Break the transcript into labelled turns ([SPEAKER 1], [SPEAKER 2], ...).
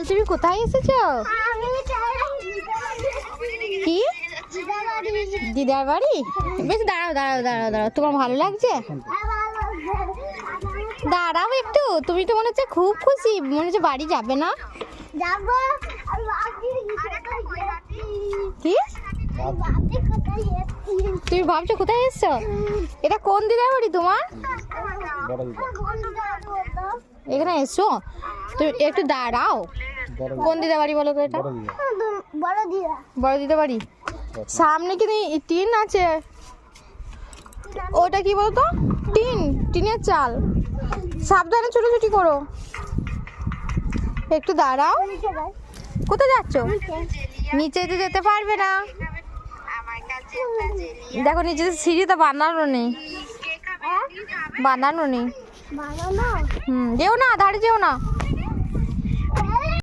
[SPEAKER 1] তুমি কোথায় এসেছো? কি দিদার বাড়ি? বেশ দাঁড়াও দাঁড়াও দাঁড়াও দাঁড়াও, তোমার ভালো লাগছে? দাঁড়াও একটু, তুমি তো মনে হচ্ছে খুব খুশি, মনে হচ্ছে বাড়ি যাবে না? কি তুমি ভাবছো কোথায় এসছো? এটা কোন দিদার বাড়ি তোমার? এখানে এসো, তুমি একটু দাঁড়াও। কোন দিদা বাড়ি বলো তো? এটা বড় দিদা বাড়ি। সামনে কি টিন আছে? ওটা কি বলতো? টিনের চাল। সাবধানে ছুটোছুটি করো, একটু দাঁড়াও। কোথায় যাচ্ছ? নিচে তো যেতে পারবে না, দেখো নিচে সিঁড়ি তো বানানো নেই। যেও না, ধারে যেও না।